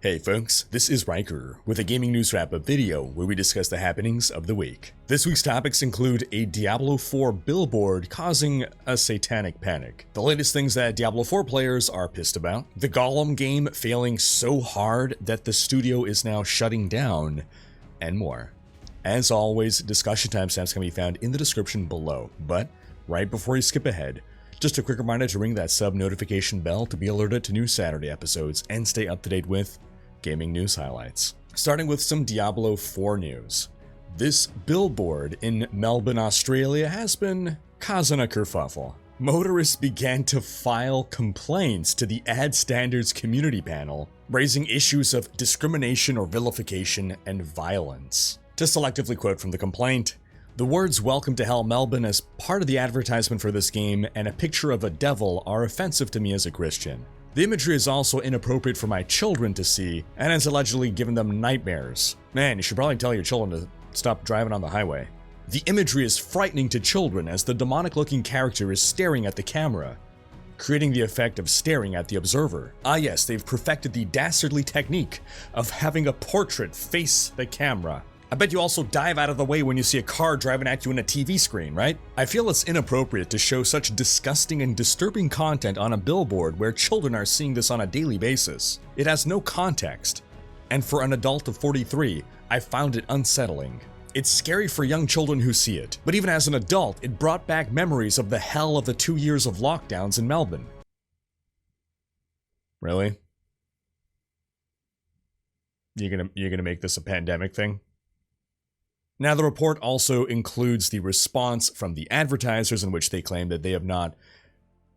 Hey folks, this is Rhykker with a gaming news wrap-up video where we discuss the happenings of the week. This week's topics include a Diablo 4 billboard causing a satanic panic, the latest things that Diablo 4 players are pissed about, the Gollum game failing so hard that the studio is now shutting down, and more. As always, discussion timestamps can be found in the description below, but right before you skip ahead, just a quick reminder to ring that sub notification bell to be alerted to new Saturday episodes and stay up to date with gaming news highlights. Starting with some Diablo 4 news. This billboard in Melbourne, Australia has been causing a kerfuffle. Motorists began to file complaints to the Ad Standards Community Panel, raising issues of discrimination or vilification and violence. To selectively quote from the complaint, the words "Welcome to Hell Melbourne" as part of the advertisement for this game and a picture of a devil are offensive to me as a Christian. The imagery is also inappropriate for my children to see and has allegedly given them nightmares. Man, you should probably tell your children to stop driving on the highway. The imagery is frightening to children as the demonic-looking character is staring at the camera, creating the effect of staring at the observer. Ah yes, they've perfected the dastardly technique of having a portrait face the camera. I bet you also dive out of the way when you see a car driving at you in a TV screen, right? I feel it's inappropriate to show such disgusting and disturbing content on a billboard where children are seeing this on a daily basis. It has no context. And for an adult of 43, I found it unsettling. It's scary for young children who see it, but even as an adult, it brought back memories of the hell of the 2 years of lockdowns in Melbourne. Really? You're gonna make this a pandemic thing? Now, the report also includes the response from the advertisers in which they claim that they have not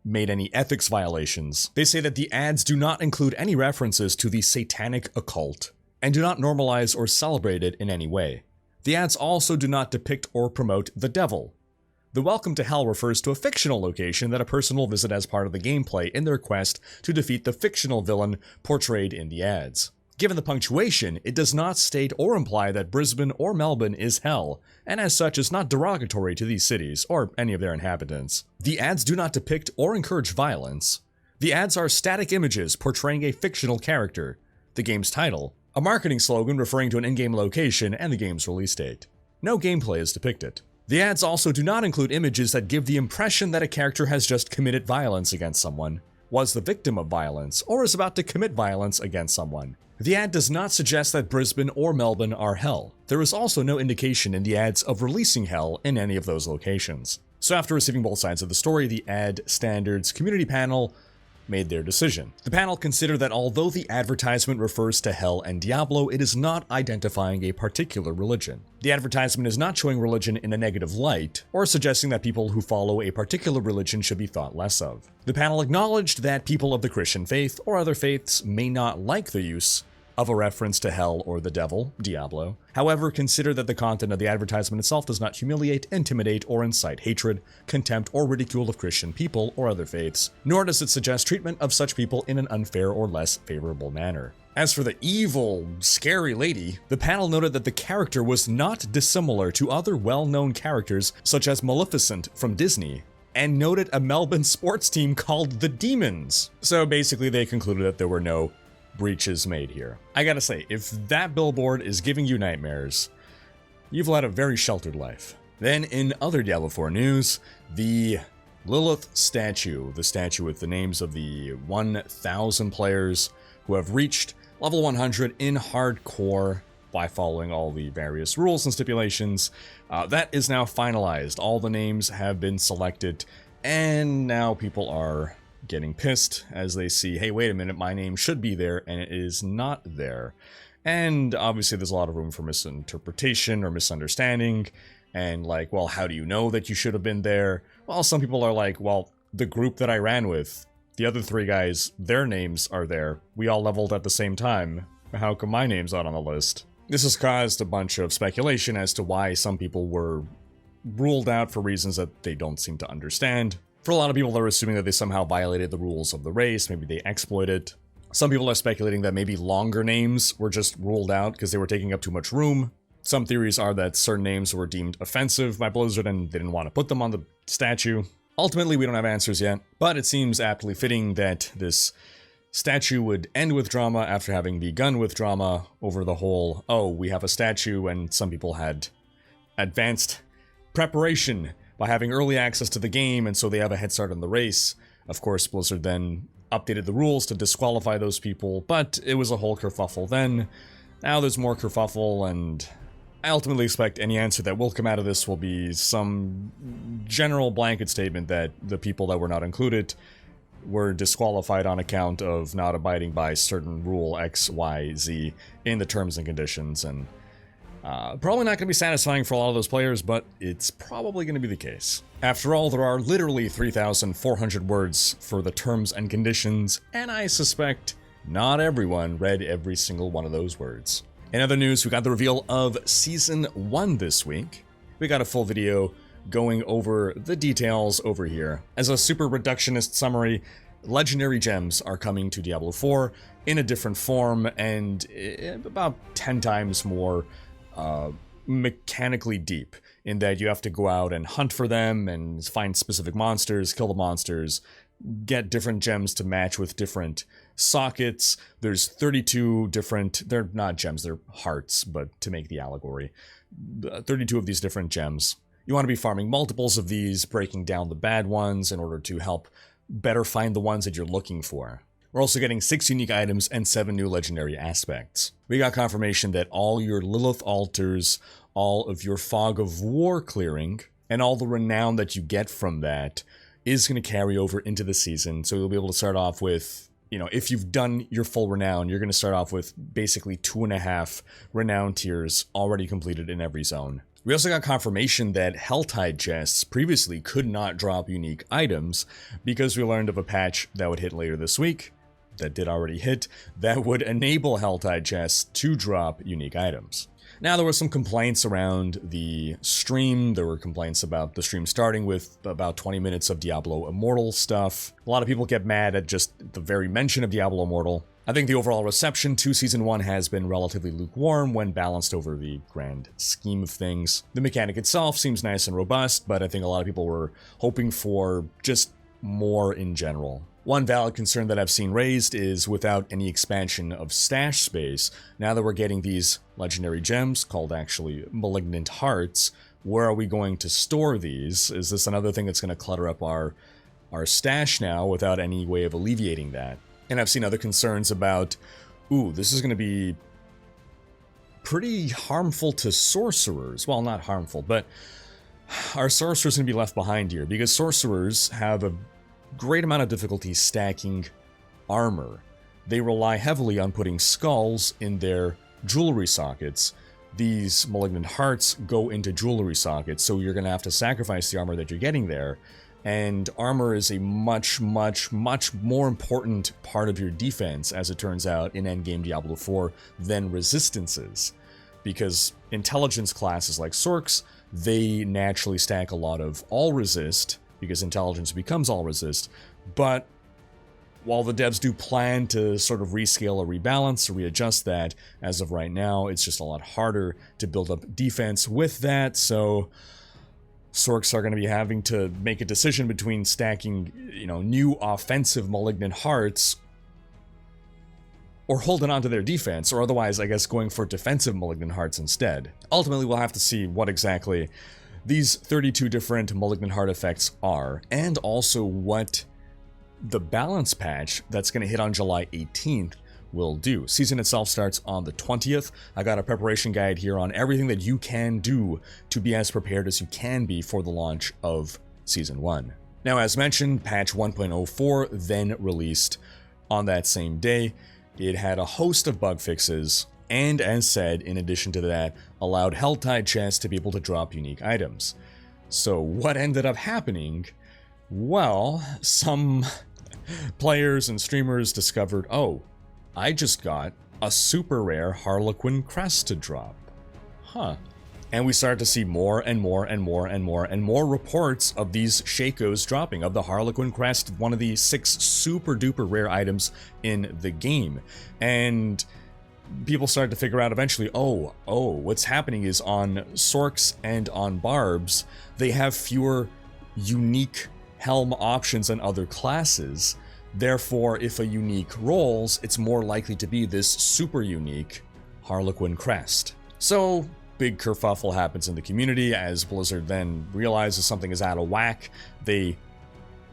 made any ethics violations. They say that the ads do not include any references to the satanic occult and do not normalize or celebrate it in any way. The ads also do not depict or promote the devil. The Welcome to Hell refers to a fictional location that a person will visit as part of the gameplay in their quest to defeat the fictional villain portrayed in the ads. Given the punctuation, it does not state or imply that Brisbane or Melbourne is hell, and as such is not derogatory to these cities or any of their inhabitants. The ads do not depict or encourage violence. The ads are static images portraying a fictional character, the game's title, a marketing slogan referring to an in-game location, and the game's release date. No gameplay is depicted. The ads also do not include images that give the impression that a character has just committed violence against someone, was the victim of violence, or is about to commit violence against someone. The ad does not suggest that Brisbane or Melbourne are hell. There is also no indication in the ads of releasing hell in any of those locations. So after receiving both sides of the story, the Ad Standards Community Panel made their decision. The panel considered that although the advertisement refers to hell and Diablo, it is not identifying a particular religion. The advertisement is not showing religion in a negative light, or suggesting that people who follow a particular religion should be thought less of. The panel acknowledged that people of the Christian faith or other faiths may not like the use of a reference to hell or the devil, Diablo. However, consider that the content of the advertisement itself does not humiliate, intimidate, or incite hatred, contempt, or ridicule of Christian people or other faiths, nor does it suggest treatment of such people in an unfair or less favorable manner. As for the evil, scary lady, the panel noted that the character was not dissimilar to other well-known characters such as Maleficent from Disney, and noted a Melbourne sports team called the Demons. So basically they concluded that there were no breaches made here. I gotta say, if that billboard is giving you nightmares, you've led a very sheltered life. Then in other Diablo 4 news, the Lilith statue, the statue with the names of the 1,000 players who have reached level 100 in hardcore by following all the various rules and stipulations, that is now finalized. All the names have been selected, and now people are getting pissed as they see, hey, wait a minute, my name should be there and it is not there. And obviously there's a lot of room for misinterpretation or misunderstanding, and like, well, how do you know that you should have been there? Well, some people are like, well, the group that I ran with, the other 3 guys, their names are there. We all leveled at the same time. How come my name's not on the list? This has caused a bunch of speculation as to why some people were ruled out for reasons that they don't seem to understand. For a lot of people, they're assuming that they somehow violated the rules of the race, maybe they exploited. Some people are speculating that maybe longer names were just ruled out because they were taking up too much room. Some theories are that certain names were deemed offensive by Blizzard and they didn't want to put them on the statue. Ultimately, we don't have answers yet, but it seems aptly fitting that this statue would end with drama after having begun with drama over the whole, oh, we have a statue, and some people had advanced preparation by having early access to the game, and so they have a head start on the race. Of course, Blizzard then updated the rules to disqualify those people, but it was a whole kerfuffle then. Now there's more kerfuffle, and I ultimately expect any answer that will come out of this will be some general blanket statement that the people that were not included were disqualified on account of not abiding by certain rule X, Y, Z in the terms and conditions, and probably not going to be satisfying for a lot of those players, but it's probably going to be the case. After all, there are literally 3,400 words for the terms and conditions, and I suspect not everyone read every single one of those words. In other news, we got the reveal of Season 1 this week. We got a full video going over the details over here. As a super reductionist summary, legendary gems are coming to Diablo 4 in a different form and about 10 times more mechanically deep, in that you have to go out and hunt for them and find specific monsters, kill the monsters, get different gems to match with different sockets. There's 32 different, they're not gems, they're hearts, but to make the allegory, 32 of these different gems. You want to be farming multiples of these, breaking down the bad ones in order to help better find the ones that you're looking for. We're also getting 6 unique items and 7 new legendary aspects. We got confirmation that all your Lilith altars, all of your Fog of War clearing, and all the renown that you get from that is going to carry over into the season. So you'll be able to start off with, you know, if you've done your full renown, you're going to start off with basically 2.5 renown tiers already completed in every zone. We also got confirmation that Helltide chests previously could not drop unique items because we learned of a patch that would hit later this week, that did already hit, that would enable Helltide chests to drop unique items. Now, there were some complaints around the stream. There were complaints about the stream starting with about 20 minutes of Diablo Immortal stuff. A lot of people get mad at just the very mention of Diablo Immortal. I think the overall reception to Season 1 has been relatively lukewarm when balanced over the grand scheme of things. The mechanic itself seems nice and robust, but I think a lot of people were hoping for just more in general. One valid concern that I've seen raised is without any expansion of stash space, now that we're getting these legendary gems, called actually Malignant Hearts, where are we going to store these? Is this another thing that's going to clutter up our stash now without any way of alleviating that? And I've seen other concerns about, ooh, this is going to be pretty harmful to sorcerers. Well, not harmful, but our sorcerers going to be left behind here, because sorcerers have a great amount of difficulty stacking armor. They rely heavily on putting skulls in their jewelry sockets. These Malignant Hearts go into jewelry sockets, so you're going to have to sacrifice the armor that you're getting there. And armor is a much more important part of your defense, as it turns out, in endgame Diablo 4 than resistances. Because intelligence classes like Sorks, they naturally stack a lot of all resist, because intelligence becomes all resist, but while the devs do plan to sort of rescale or rebalance or readjust that, as of right now, it's just a lot harder to build up defense with that, so Sorks are going to be having to make a decision between stacking, you know, new offensive Malignant Hearts or holding on to their defense, or otherwise, I guess, going for defensive Malignant Hearts instead. Ultimately, we'll have to see what exactly these 32 different Malignant Heart effects are, and also what the balance patch that's going to hit on July 18th will do. Season itself starts on the 20th. I got a preparation guide here on everything that you can do to be as prepared as you can be for the launch of Season 1. Now, as mentioned, patch 1.04 then released on that same day. It had a host of bug fixes, and as said, in addition to that, allowed Helltide chests to be able to drop unique items. So what ended up happening? Well, some players and streamers discovered, oh, I just got a super rare Harlequin crest to drop. Huh. And we started to see more and more reports of these Shakos dropping, of the Harlequin crest, one of the 6 super duper rare items in the game. And people started to figure out eventually, oh, what's happening is on Sorks and on Barbs, they have fewer unique helm options than other classes. Therefore, if a unique rolls, it's more likely to be this super unique Harlequin crest. So, big kerfuffle happens in the community as Blizzard then realizes something is out of whack. They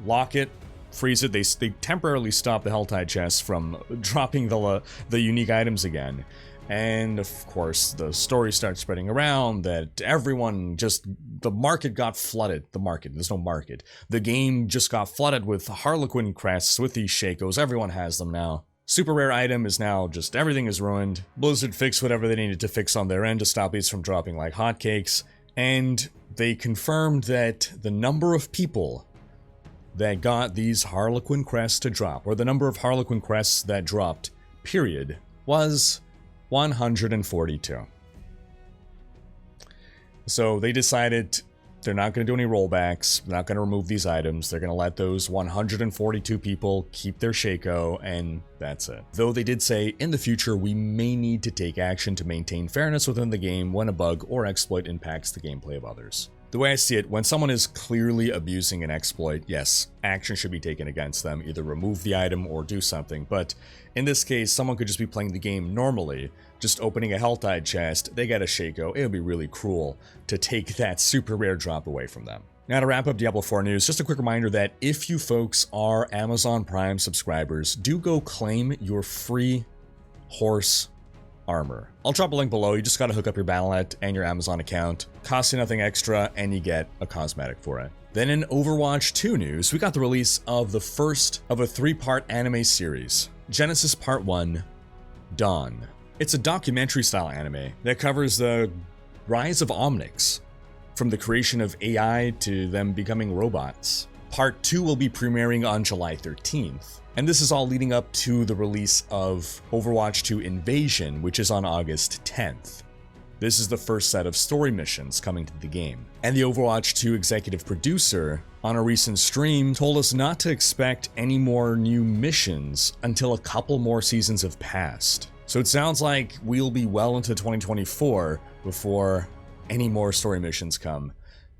lock it, freeze it, they temporarily stop the Helltide chests from dropping the unique items again. And of course, the story starts spreading around that everyone the market got flooded. There's no market. The game just got flooded with Harlequin crests, with these Shakos. Everyone has them now. Super rare item is now everything is ruined. Blizzard fixed whatever they needed to fix on their end to stop these from dropping like hotcakes. And they confirmed that the number of people that got these Harlequin crests to drop, or the number of Harlequin crests that dropped, period, was 142. So they decided they're not going to do any rollbacks, they're not going to remove these items, they're going to let those 142 people keep their Shako, and that's it. Though they did say, in the future, we may need to take action to maintain fairness within the game when a bug or exploit impacts the gameplay of others. The way I see it, when someone is clearly abusing an exploit, yes, action should be taken against them, either remove the item or do something, but in this case, someone could just be playing the game normally, just opening a Helltide chest, they get a Shako. It would be really cruel to take that super rare drop away from them. Now to wrap up Diablo 4 news, just a quick reminder that if you folks are Amazon Prime subscribers, do go claim your free horse armor. I'll drop a link below. You just gotta hook up your Battle.net and your Amazon account. Costs you nothing extra, and you get a cosmetic for it. Then in Overwatch 2 news, we got the release of the first of a 3-part anime series, Genesis Part 1, Dawn. It's a documentary-style anime that covers the rise of Omnics, from the creation of AI to them becoming robots. Part 2 will be premiering on July 13th. And this is all leading up to the release of Overwatch 2 Invasion, which is on August 10th. This is the first set of story missions coming to the game. And the Overwatch 2 executive producer, on a recent stream, told us not to expect any more new missions until a couple more seasons have passed. So it sounds like we'll be well into 2024 before any more story missions come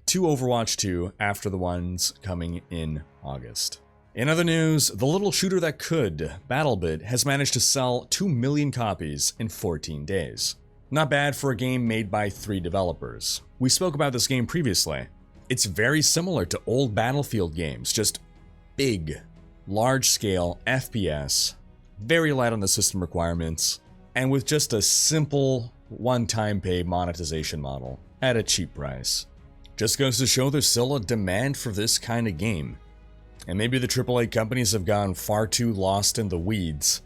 to Overwatch 2 after the ones coming in August. In other news, the little shooter that could, Battlebit, has managed to sell 2 million copies in 14 days. Not bad for a game made by 3 developers. We spoke about this game previously. It's very similar to old Battlefield games, just big, large-scale FPS, very light on the system requirements, and with just a simple one-time pay monetization model at a cheap price. Just goes to show there's still a demand for this kind of game. And maybe the AAA companies have gone far too lost in the weeds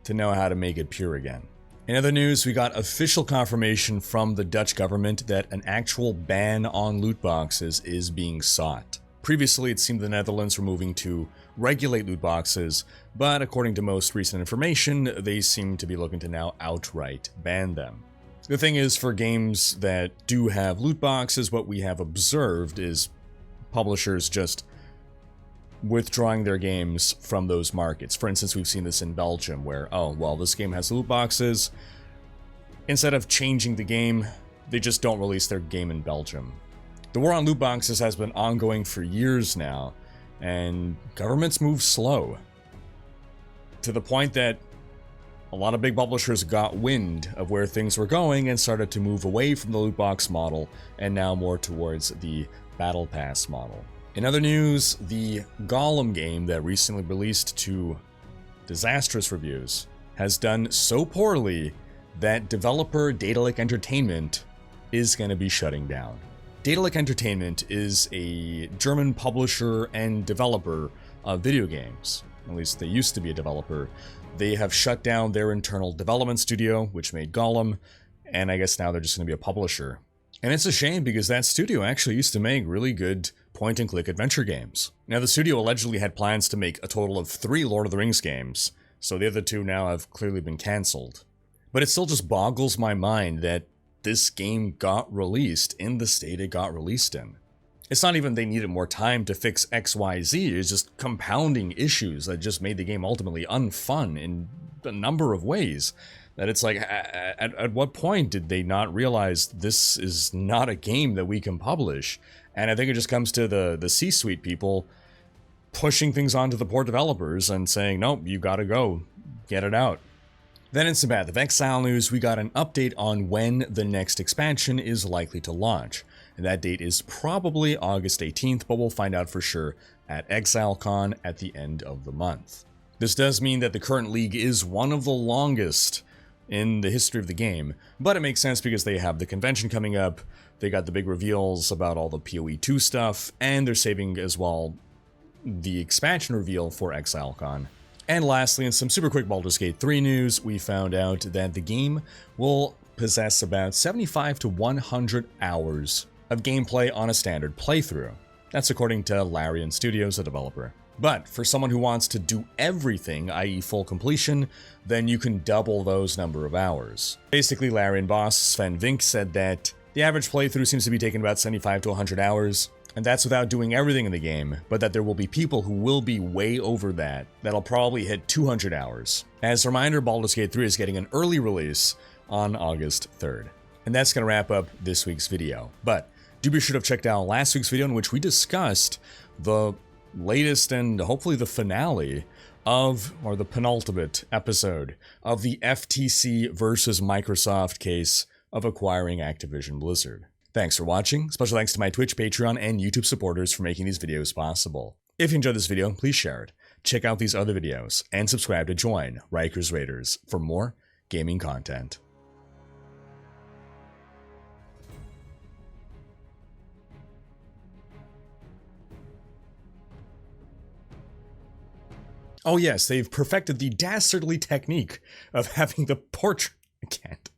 to know how to make it pure again. In other news, we got official confirmation from the Dutch government that an actual ban on loot boxes is being sought. Previously, it seemed the Netherlands were moving to regulate loot boxes, but according to most recent information, they seem to be looking to now outright ban them. The thing is, for games that do have loot boxes, what we have observed is publishers just withdrawing their games from those markets. For instance, we've seen this in Belgium where, oh, well, this game has loot boxes. Instead of changing the game, they just don't release their game in Belgium. The war on loot boxes has been ongoing for years now, and governments move slow. To the point that a lot of big publishers got wind of where things were going and started to move away from the loot box model and now more towards the Battle Pass model. In other news, the Gollum game that recently released to disastrous reviews has done so poorly that developer Daedalic Entertainment is going to be shutting down. Daedalic Entertainment is a German publisher and developer of video games. At least they used to be a developer. They have shut down their internal development studio, which made Gollum, and I guess now they're just going to be a publisher. And it's a shame because that studio actually used to make really good point-and-click adventure games. Now, the studio allegedly had plans to make a total of 3 Lord of the Rings games, so the other 2 now have clearly been cancelled. But it still just boggles my mind that this game got released in the state it got released in. It's not even they needed more time to fix XYZ, it's just compounding issues that just made the game ultimately unfun in a number of ways. That it's like, at what point did they not realize this is not a game that we can publish? And I think it just comes to the C-suite people pushing things onto the poor developers and saying, nope, you gotta go, get it out. Then in some Path of Exile news, we got an update on when the next expansion is likely to launch. And that date is probably August 18th, but we'll find out for sure at ExileCon at the end of the month. This does mean that the current league is one of the longest in the history of the game, but it makes sense because they have the convention coming up, they got the big reveals about all the PoE 2 stuff, and they're saving as well the expansion reveal for ExileCon. And lastly, in some super quick Baldur's Gate 3 news, we found out that the game will possess about 75 to 100 hours of gameplay on a standard playthrough. That's according to Larian Studios, the developer. But for someone who wants to do everything, i.e. full completion, then you can double those number of hours. Basically, Larian boss Sven Vink said that the average playthrough seems to be taking about 75 to 100 hours, and that's without doing everything in the game, but that there will be people who will be way over that, that'll probably hit 200 hours. As a reminder, Baldur's Gate 3 is getting an early release on August 3rd. And that's going to wrap up this week's video. But do be sure to check out last week's video in which we discussed the latest and hopefully the finale of, or the penultimate episode of the FTC versus Microsoft case of acquiring Activision Blizzard. Thanks for watching. Special thanks to my Twitch, Patreon, and YouTube supporters for making these videos possible. If you enjoyed this video, please share it, check out these other videos, and subscribe to join Rhykkers Raiders for more gaming content. Oh yes, they've perfected the dastardly technique of having the portrait... I can't.